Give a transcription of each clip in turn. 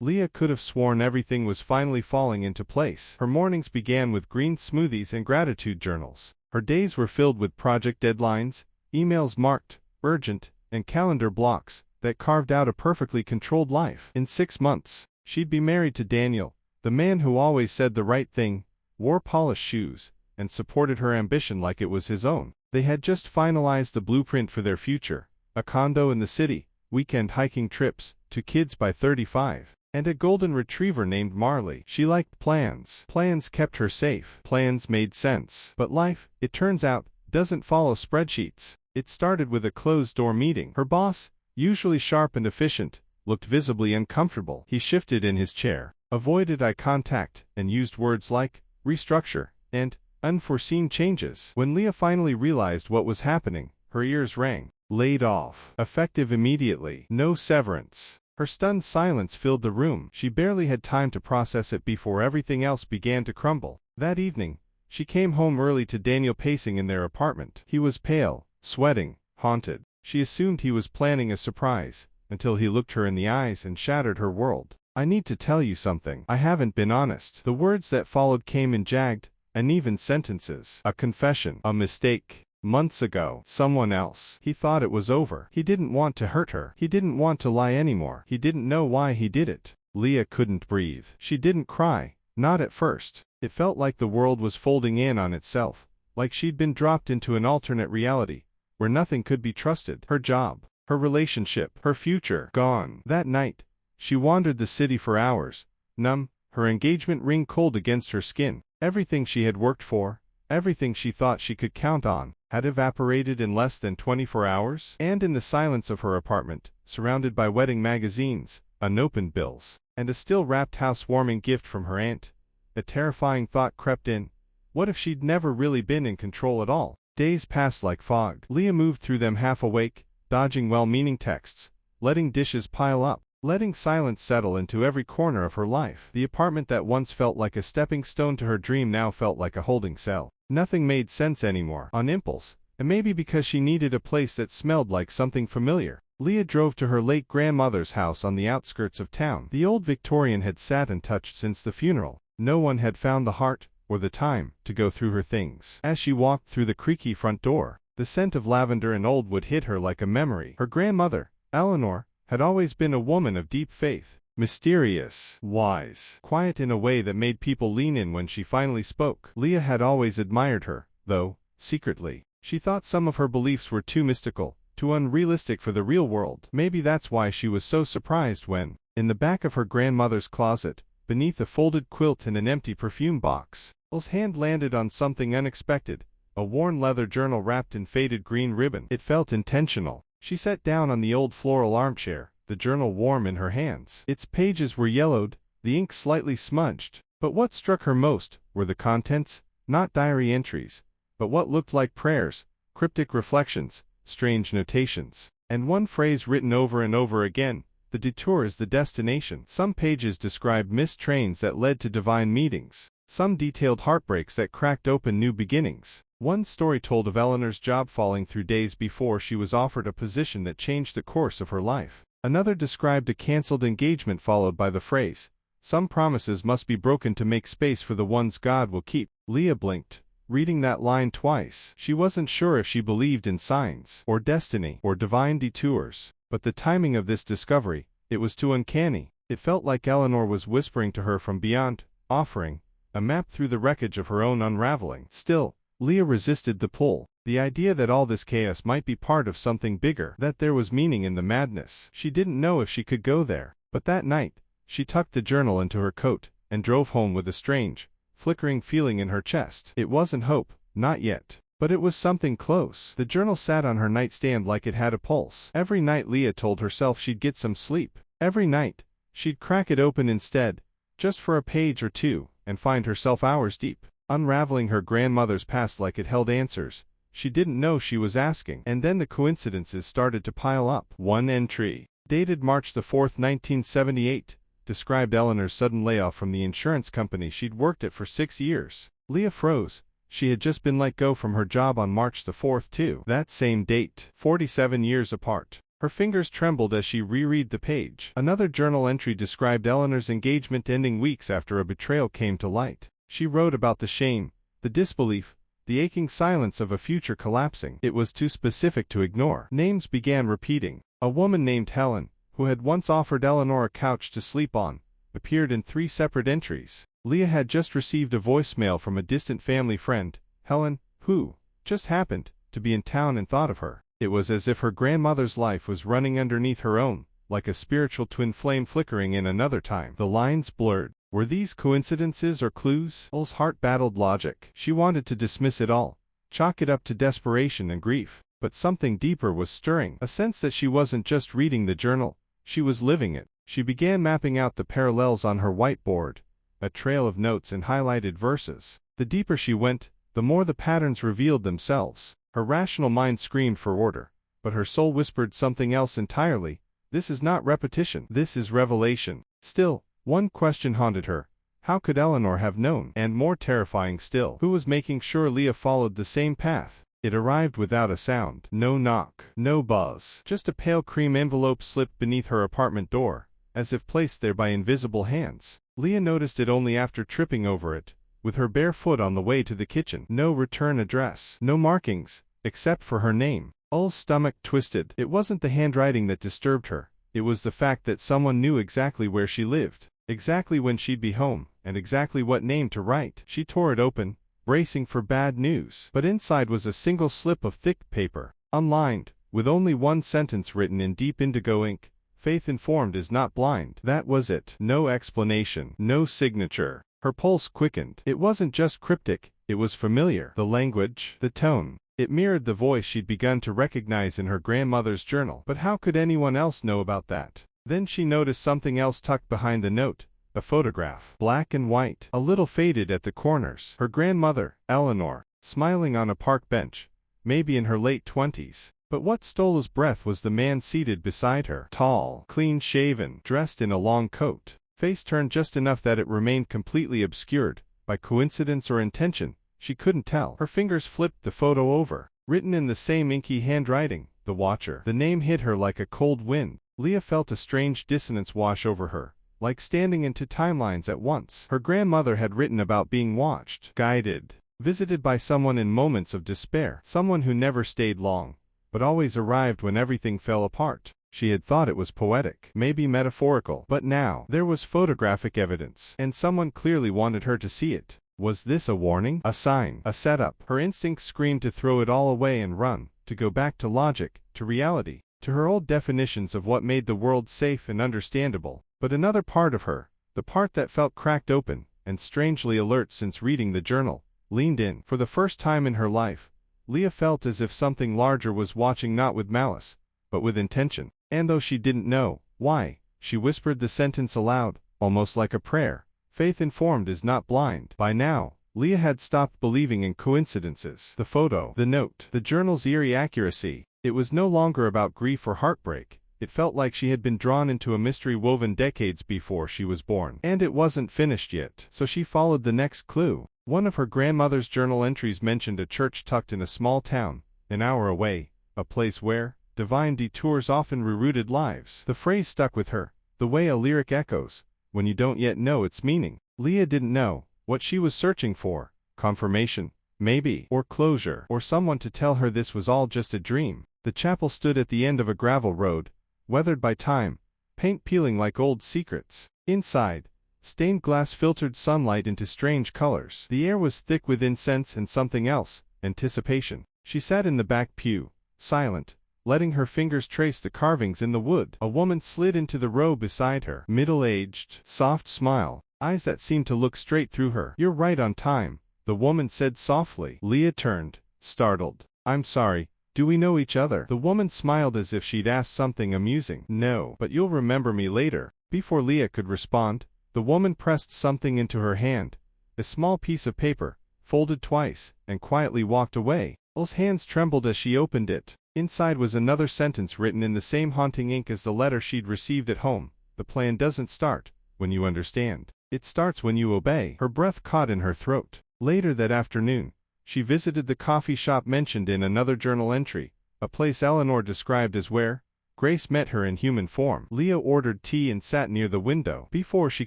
Leah could have sworn everything was finally falling into place. Her mornings began with green smoothies and gratitude journals. Her days were filled with project deadlines, emails marked urgent, and calendar blocks that carved out a perfectly controlled life. In 6 months, she'd be married to Daniel, the man who always said the right thing, wore polished shoes, and supported her ambition like it was his own. They had just finalized the blueprint for their future: a condo in the city, weekend hiking trips, 2 kids by 35, and a golden retriever named Marley. She liked plans. Plans kept her safe. Plans made sense. But life, it turns out, doesn't follow spreadsheets. It started with a closed-door meeting. Her boss, usually sharp and efficient, looked visibly uncomfortable. He shifted in his chair, avoided eye contact, and used words like restructure and unforeseen changes. When Leah finally realized what was happening, her ears rang. Laid off. Effective immediately. No severance. Her stunned silence filled the room. She barely had time to process it before everything else began to crumble. That evening, she came home early to Daniel pacing in their apartment. He was pale, sweating, haunted. She assumed he was planning a surprise, until he looked her in the eyes and shattered her world. "I need to tell you something. I haven't been honest." The words that followed came in jagged, uneven sentences. A confession. A mistake. Months ago. Someone else. He thought it was over. He didn't want to hurt her. He didn't want to lie anymore. He didn't know why he did it. Leah couldn't breathe. She didn't cry. Not at first. It felt like the world was folding in on itself, like she'd been dropped into an alternate reality, where nothing could be trusted. Her job, her relationship, her future, gone. That night, she wandered the city for hours, numb, her engagement ring cold against her skin. Everything she had worked for, everything she thought she could count on, had evaporated in less than 24 hours. And in the silence of her apartment, surrounded by wedding magazines, unopened bills, and a still-wrapped housewarming gift from her aunt, a terrifying thought crept in. What if she'd never really been in control at all? Days passed like fog. Leah moved through them half awake, dodging well-meaning texts, letting dishes pile up, letting silence settle into every corner of her life. The apartment that once felt like a stepping stone to her dream now felt like a holding cell. Nothing made sense anymore. On impulse, and maybe because she needed a place that smelled like something familiar, Leah drove to her late grandmother's house on the outskirts of town. The old Victorian had sat untouched since the funeral. No one had found the heart, or the time, to go through her things. As she walked through the creaky front door, the scent of lavender and old wood hit her like a memory. Her grandmother, Eleanor, had always been a woman of deep faith, mysterious, wise, quiet in a way that made people lean in when she finally spoke. Leah had always admired her, though, secretly, she thought some of her beliefs were too mystical, too unrealistic for the real world. Maybe that's why she was so surprised when, in the back of her grandmother's closet, beneath a folded quilt and an empty perfume box, Elle's hand landed on something unexpected, a worn leather journal wrapped in faded green ribbon. It felt intentional. She sat down on the old floral armchair, the journal warm in her hands. Its pages were yellowed, the ink slightly smudged. But what struck her most were the contents, not diary entries, but what looked like prayers, cryptic reflections, strange notations, and one phrase written over and over again: "The detour is the destination." Some pages described missed trains that led to divine meetings. Some detailed heartbreaks that cracked open new beginnings. One story told of Eleanor's job falling through days before she was offered a position that changed the course of her life. Another described a canceled engagement followed by the phrase, "Some promises must be broken to make space for the ones God will keep." Leah blinked, reading that line twice. She wasn't sure if she believed in signs, or destiny, or divine detours, but the timing of this discovery, it was too uncanny. It felt like Eleanor was whispering to her from beyond, offering a map through the wreckage of her own unraveling. Still, Leah resisted the pull. The idea that all this chaos might be part of something bigger, that there was meaning in the madness. She didn't know if she could go there. But that night, she tucked the journal into her coat, and drove home with a strange, flickering feeling in her chest. It wasn't hope, not yet. But it was something close. The journal sat on her nightstand like it had a pulse. Every night Leah told herself she'd get some sleep. Every night, she'd crack it open instead, just for a page or two, and find herself hours deep, unraveling her grandmother's past like it held answers she didn't know she was asking. And then the coincidences started to pile up. One entry, dated March the 4th, 1978, described Eleanor's sudden layoff from the insurance company she'd worked at for 6 years. Leah froze. She had just been let go from her job on March the 4th too. That same date, 47 years apart. Her fingers trembled as she reread the page. Another journal entry described Eleanor's engagement ending weeks after a betrayal came to light. She wrote about the shame, the disbelief, the aching silence of a future collapsing. It was too specific to ignore. Names began repeating. A woman named Helen, who had once offered Eleanor a couch to sleep on, appeared in 3 separate entries. Leah had just received a voicemail from a distant family friend, Helen, who just happened to be in town and thought of her. It was as if her grandmother's life was running underneath her own, like a spiritual twin flame flickering in another time. The lines blurred. Were these coincidences or clues? Elle's heart battled logic. She wanted to dismiss it all, chalk it up to desperation and grief. But something deeper was stirring, a sense that she wasn't just reading the journal, she was living it. She began mapping out the parallels on her whiteboard, a trail of notes and highlighted verses. The deeper she went, the more the patterns revealed themselves. Her rational mind screamed for order, but her soul whispered something else entirely. This is not repetition, this is revelation. Still, one question haunted her. How could Eleanor have known? And more terrifying still, who was making sure Leah followed the same path? It arrived without a sound. No knock, no buzz. Just a pale cream envelope slipped beneath her apartment door, as if placed there by invisible hands. Leah noticed it only after tripping over it, with her bare foot on the way to the kitchen. No return address, no markings, except for her name. Elle's stomach twisted. It wasn't the handwriting that disturbed her. It was the fact that someone knew exactly where she lived, exactly when she'd be home, and exactly what name to write. She tore it open, bracing for bad news. But inside was a single slip of thick paper, unlined, with only one sentence written in deep indigo ink. Faith informed is not blind. That was it. No explanation, no signature. Her pulse quickened. It wasn't just cryptic, it was familiar. The language, the tone. It mirrored the voice she'd begun to recognize in her grandmother's journal. But how could anyone else know about that? Then she noticed something else tucked behind the note. A photograph. Black and white. A little faded at the corners. Her grandmother, Eleanor, smiling on a park bench, maybe in her late 20s. But what stole his breath was the man seated beside her. Tall, clean-shaven, dressed in a long coat. Face turned just enough that it remained completely obscured. By coincidence or intention, she couldn't tell. Her fingers flipped the photo over. Written in the same inky handwriting, The Watcher. The name hit her like a cold wind. Leah felt a strange dissonance wash over her, like standing in 2 timelines at once. Her grandmother had written about being watched, guided, visited by someone in moments of despair. Someone who never stayed long, but always arrived when everything fell apart. She had thought it was poetic, maybe metaphorical, but now there was photographic evidence, and someone clearly wanted her to see it. Was this a warning? A sign? A setup? Her instincts screamed to throw it all away and run, to go back to logic, to reality, to her old definitions of what made the world safe and understandable. But another part of her, the part that felt cracked open, and strangely alert since reading the journal, leaned in. For the first time in her life, Leah felt as if something larger was watching, not with malice, but with intention. And though she didn't know why, she whispered the sentence aloud, almost like a prayer. Faith informed is not blind. By now, Leah had stopped believing in coincidences. The photo, the note, the journal's eerie accuracy. It was no longer about grief or heartbreak. It felt like she had been drawn into a mystery woven decades before she was born. And it wasn't finished yet. So she followed the next clue. One of her grandmother's journal entries mentioned a church tucked in a small town, an hour away, a place where divine detours often rerouted lives. The phrase stuck with her, the way a lyric echoes, when you don't yet know its meaning. Leah didn't know what she was searching for. Confirmation, maybe, or closure, or someone to tell her this was all just a dream. The chapel stood at the end of a gravel road, weathered by time, paint peeling like old secrets. Inside, stained glass filtered sunlight into strange colors. The air was thick with incense and something else, anticipation. She sat in the back pew, silent, letting her fingers trace the carvings in the wood. A woman slid into the row beside her. Middle-aged, soft smile, eyes that seemed to look straight through her. "You're right on time," the woman said softly. Leah turned, startled. "I'm sorry, do we know each other?" The woman smiled as if she'd asked something amusing. "No, but you'll remember me later." Before Leah could respond, the woman pressed something into her hand, a small piece of paper, folded twice, and quietly walked away. Elle's hands trembled as she opened it. Inside was another sentence written in the same haunting ink as the letter she'd received at home. "The plan doesn't start when you understand. It starts when you obey." Her breath caught in her throat. Later that afternoon, she visited the coffee shop mentioned in another journal entry, a place Eleanor described as where Grace met her in human form. Leah ordered tea and sat near the window. Before she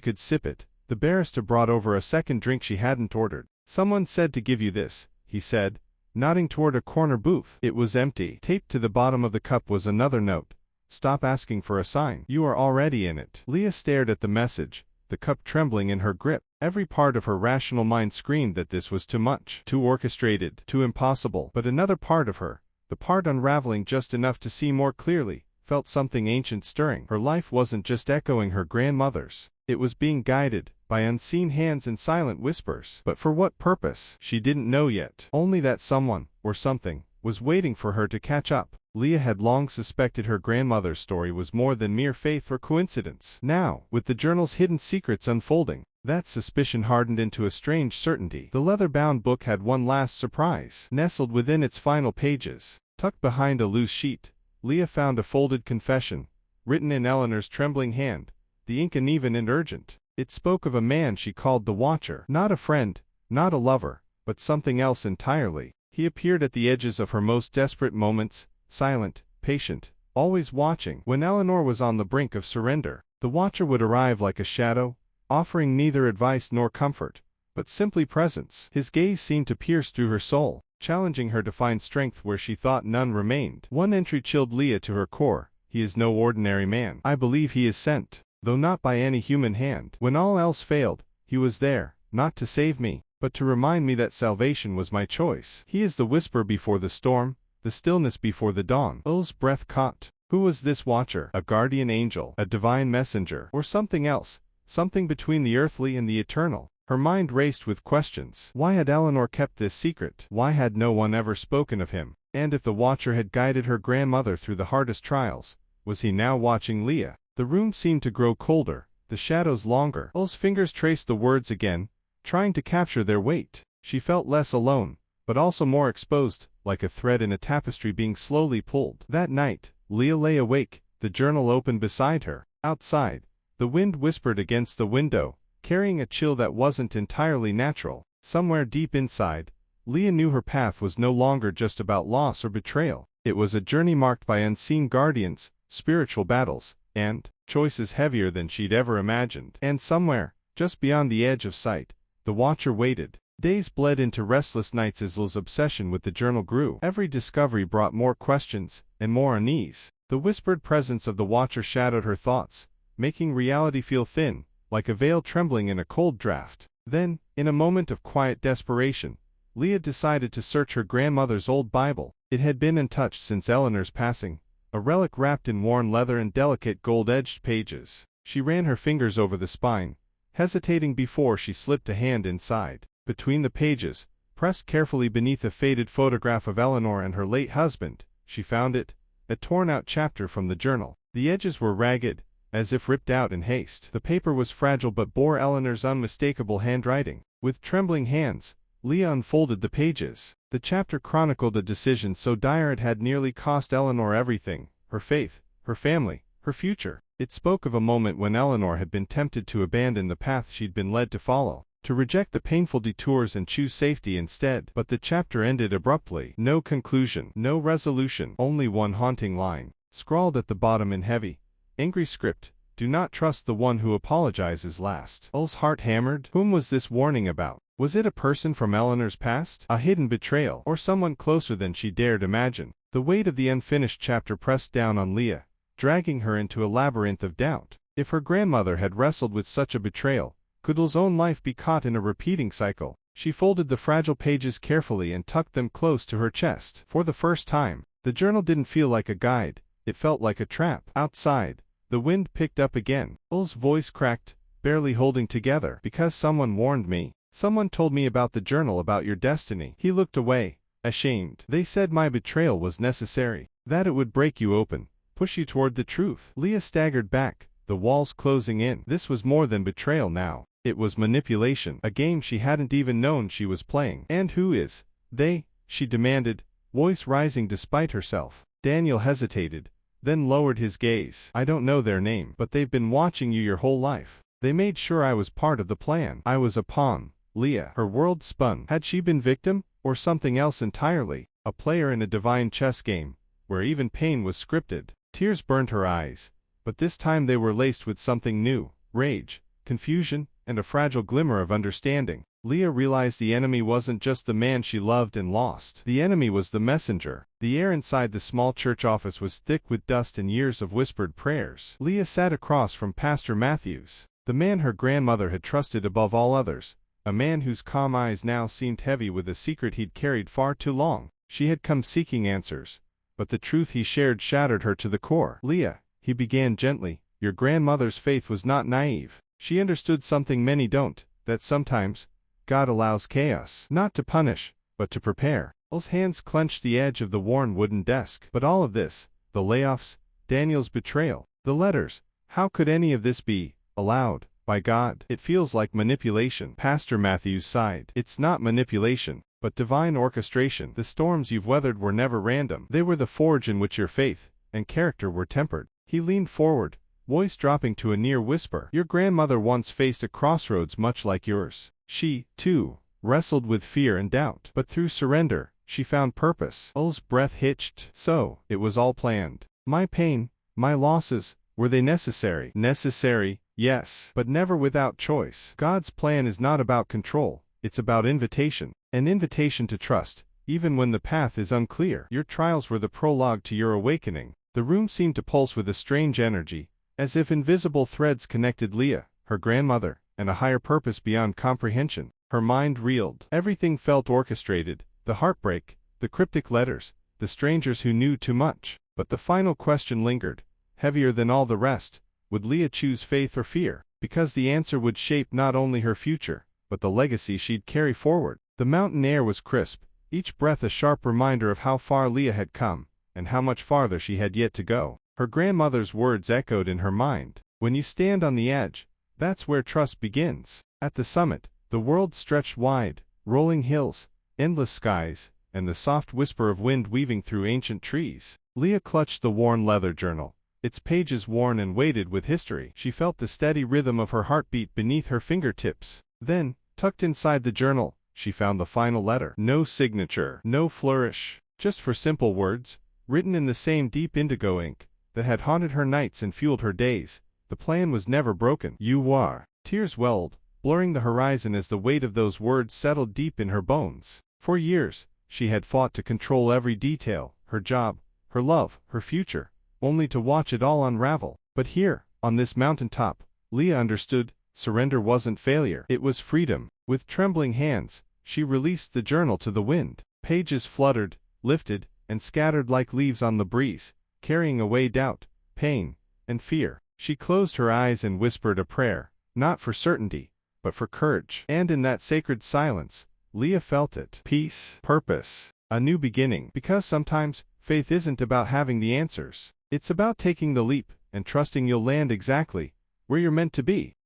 could sip it, the barrister brought over a second drink she hadn't ordered. "Someone said to give you this," he said, nodding toward a corner booth. It was empty. Taped to the bottom of the cup was another note. "Stop asking for a sign. You are already in it." Leah stared at the message, the cup trembling in her grip. Every part of her rational mind screamed that this was too much, too orchestrated, too impossible. But another part of her, the part unraveling just enough to see more clearly, felt something ancient stirring. Her life wasn't just echoing her grandmother's. It was being guided by unseen hands and silent whispers. But for what purpose? She didn't know yet. Only that someone, or something, was waiting for her to catch up. Leah had long suspected her grandmother's story was more than mere faith or coincidence. Now, with the journal's hidden secrets unfolding, that suspicion hardened into a strange certainty. The leather-bound book had one last surprise. Nestled within its final pages, tucked behind a loose sheet, Leah found a folded confession, written in Eleanor's trembling hand, the ink uneven and urgent. It spoke of a man she called the Watcher. Not a friend, not a lover, but something else entirely. He appeared at the edges of her most desperate moments, silent, patient, always watching. When Eleanor was on the brink of surrender, the Watcher would arrive like a shadow, offering neither advice nor comfort, but simply presence. His gaze seemed to pierce through her soul, challenging her to find strength where she thought none remained. One entry chilled Leah to her core. "He is no ordinary man. I believe he is sent, though not by any human hand. When all else failed, he was there, not to save me, but to remind me that salvation was my choice. He is the whisper before the storm, the stillness before the dawn." Ul's breath caught. Who was this Watcher? A guardian angel, a divine messenger, or something else, something between the earthly and the eternal? Her mind raced with questions. Why had Eleanor kept this secret? Why had no one ever spoken of him? And if the Watcher had guided her grandmother through the hardest trials, was he now watching Leah? The room seemed to grow colder, the shadows longer. Ul's fingers traced the words again, trying to capture their weight. She felt less alone, but also more exposed, like a thread in a tapestry being slowly pulled. That night, Leah lay awake, the journal open beside her. Outside, the wind whispered against the window, carrying a chill that wasn't entirely natural. Somewhere deep inside, Leah knew her path was no longer just about loss or betrayal. It was a journey marked by unseen guardians, spiritual battles, and choices heavier than she'd ever imagined. And somewhere, just beyond the edge of sight, the Watcher waited. Days bled into restless nights as Ul's obsession with the journal grew. Every discovery brought more questions, and more unease. The whispered presence of the Watcher shadowed her thoughts, making reality feel thin, like a veil trembling in a cold draft. Then, in a moment of quiet desperation, Leah decided to search her grandmother's old Bible. It had been untouched since Eleanor's passing, a relic wrapped in worn leather and delicate gold-edged pages. She ran her fingers over the spine, hesitating before she slipped a hand inside. Between the pages, pressed carefully beneath a faded photograph of Eleanor and her late husband, she found it, a torn-out chapter from the journal. The edges were ragged, as if ripped out in haste. The paper was fragile but bore Eleanor's unmistakable handwriting. With trembling hands, Leah unfolded the pages. The chapter chronicled a decision so dire it had nearly cost Eleanor everything: her faith, her family, her future. It spoke of a moment when Eleanor had been tempted to abandon the path she'd been led to follow, to reject the painful detours and choose safety instead. But the chapter ended abruptly. No conclusion, no resolution, only one haunting line, scrawled at the bottom in heavy, angry script: "Do not trust the one who apologizes last." Ul's heart hammered. Whom was this warning about? Was it a person from Eleanor's past? A hidden betrayal? Or someone closer than she dared imagine? The weight of the unfinished chapter pressed down on Leah, dragging her into a labyrinth of doubt. If her grandmother had wrestled with such a betrayal, could Ul's own life be caught in a repeating cycle? She folded the fragile pages carefully and tucked them close to her chest. For the first time, the journal didn't feel like a guide, it felt like a trap. Outside, the wind picked up again. Ul's voice cracked, barely holding together. "Because someone warned me. Someone told me about the journal, about your destiny." He looked away, ashamed. "They said my betrayal was necessary, that it would break you open, push you toward the truth." Leah staggered back, the walls closing in. This was more than betrayal now. It was manipulation, a game she hadn't even known she was playing. "And who is they?" she demanded, voice rising despite herself. Daniel hesitated, then lowered his gaze. "I don't know their name, but they've been watching you your whole life. They made sure I was part of the plan. I was a pawn." Leah, her world spun. Had she been victim, or something else entirely? A player in a divine chess game, where even pain was scripted. Tears burned her eyes, but this time they were laced with something new: rage, confusion, and a fragile glimmer of understanding. Leah realized the enemy wasn't just the man she loved and lost. The enemy was the messenger. The air inside the small church office was thick with dust and years of whispered prayers. Leah sat across from Pastor Matthews, the man her grandmother had trusted above all others, a man whose calm eyes now seemed heavy with a secret he'd carried far too long. She had come seeking answers, but the truth he shared shattered her to the core. "Leah," he began gently, "your grandmother's faith was not naive. She understood something many don't, that sometimes God allows chaos, not to punish, but to prepare." Leah's hands clenched the edge of the worn wooden desk. But all of this, the layoffs, Daniel's betrayal, the letters, how could any of this be allowed by God? "It feels like manipulation," Pastor Matthews sighed. "It's not manipulation, but divine orchestration. The storms you've weathered were never random. They were the forge in which your faith and character were tempered." He leaned forward, voice dropping to a near whisper. "Your grandmother once faced a crossroads much like yours. She, too, wrestled with fear and doubt. But through surrender, she found purpose." Leah's breath hitched. "So, it was all planned. My pain, my losses, were they necessary?" "Necessary, yes, but never without choice. God's plan is not about control, it's about invitation. An invitation to trust, even when the path is unclear." "Your trials were the prologue to your awakening." The room seemed to pulse with a strange energy, as if invisible threads connected Leah, her grandmother, and a higher purpose beyond comprehension. Her mind reeled. Everything felt orchestrated: the heartbreak, the cryptic letters, the strangers who knew too much. But the final question lingered, heavier than all the rest: would Leah choose faith or fear? Because the answer would shape not only her future, but the legacy she'd carry forward. The mountain air was crisp, each breath a sharp reminder of how far Leah had come, and how much farther she had yet to go. Her grandmother's words echoed in her mind: "When you stand on the edge, that's where trust begins." At the summit, the world stretched wide: rolling hills, endless skies, and the soft whisper of wind weaving through ancient trees. Leah clutched the worn leather journal, its pages worn and weighted with history. She felt the steady rhythm of her heartbeat beneath her fingertips. Then, tucked inside the journal, she found the final letter. No signature, no flourish, just four simple words, written in the same deep indigo ink that had haunted her nights and fueled her days. The plan was never broken. "You are." Tears welled, blurring the horizon as the weight of those words settled deep in her bones. For years, she had fought to control every detail: her job, her love, her future, only to watch it all unravel. But here, on this mountaintop, Leah understood: surrender wasn't failure, it was freedom. With trembling hands, she released the journal to the wind. Pages fluttered, lifted, and scattered like leaves on the breeze, carrying away doubt, pain, and fear. She closed her eyes and whispered a prayer, not for certainty, but for courage. And in that sacred silence, Leah felt it. Peace, purpose, a new beginning. Because sometimes, faith isn't about having the answers. It's about taking the leap and trusting you'll land exactly where you're meant to be.